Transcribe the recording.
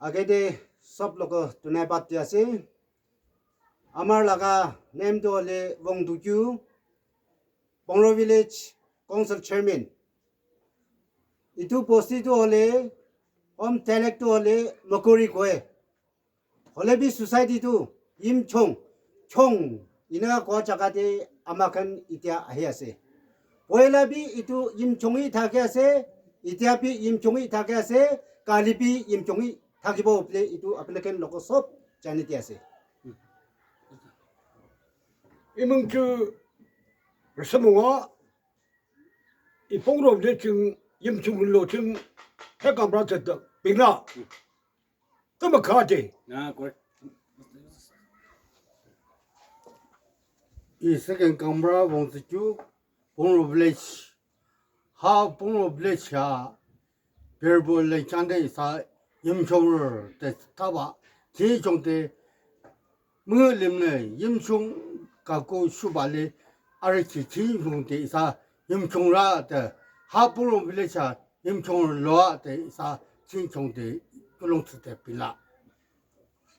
Agade sop logo tunai batia se. Amar laga name to le Wong Duju, Bongro Village Council Chairman. Itu posti to ole om telek to ole Makori koe. Ole bi society to im chong ina ko chakate amakan itia ahiase. Oela bi itu im chongi thakiase itia bi im chongi thakiase kalibi im chongi thakibo ple itu aplekan loko sop janitiase. 이문주 스무와 이 봉로데 지금 임충물로 지금 해감라졌다 빙라 그러면 가지 아, 그래. 이 second camera wants to Bongro village. How Bongro village ha 별보 레찬데 사 임총을 때 타바 제종대 뭐림네 임총 갖고 수발레 아르치 진중대 사 임총라 때 하봉로 village 임총을 넣어 때 사 진총대 그롱스 때 빌라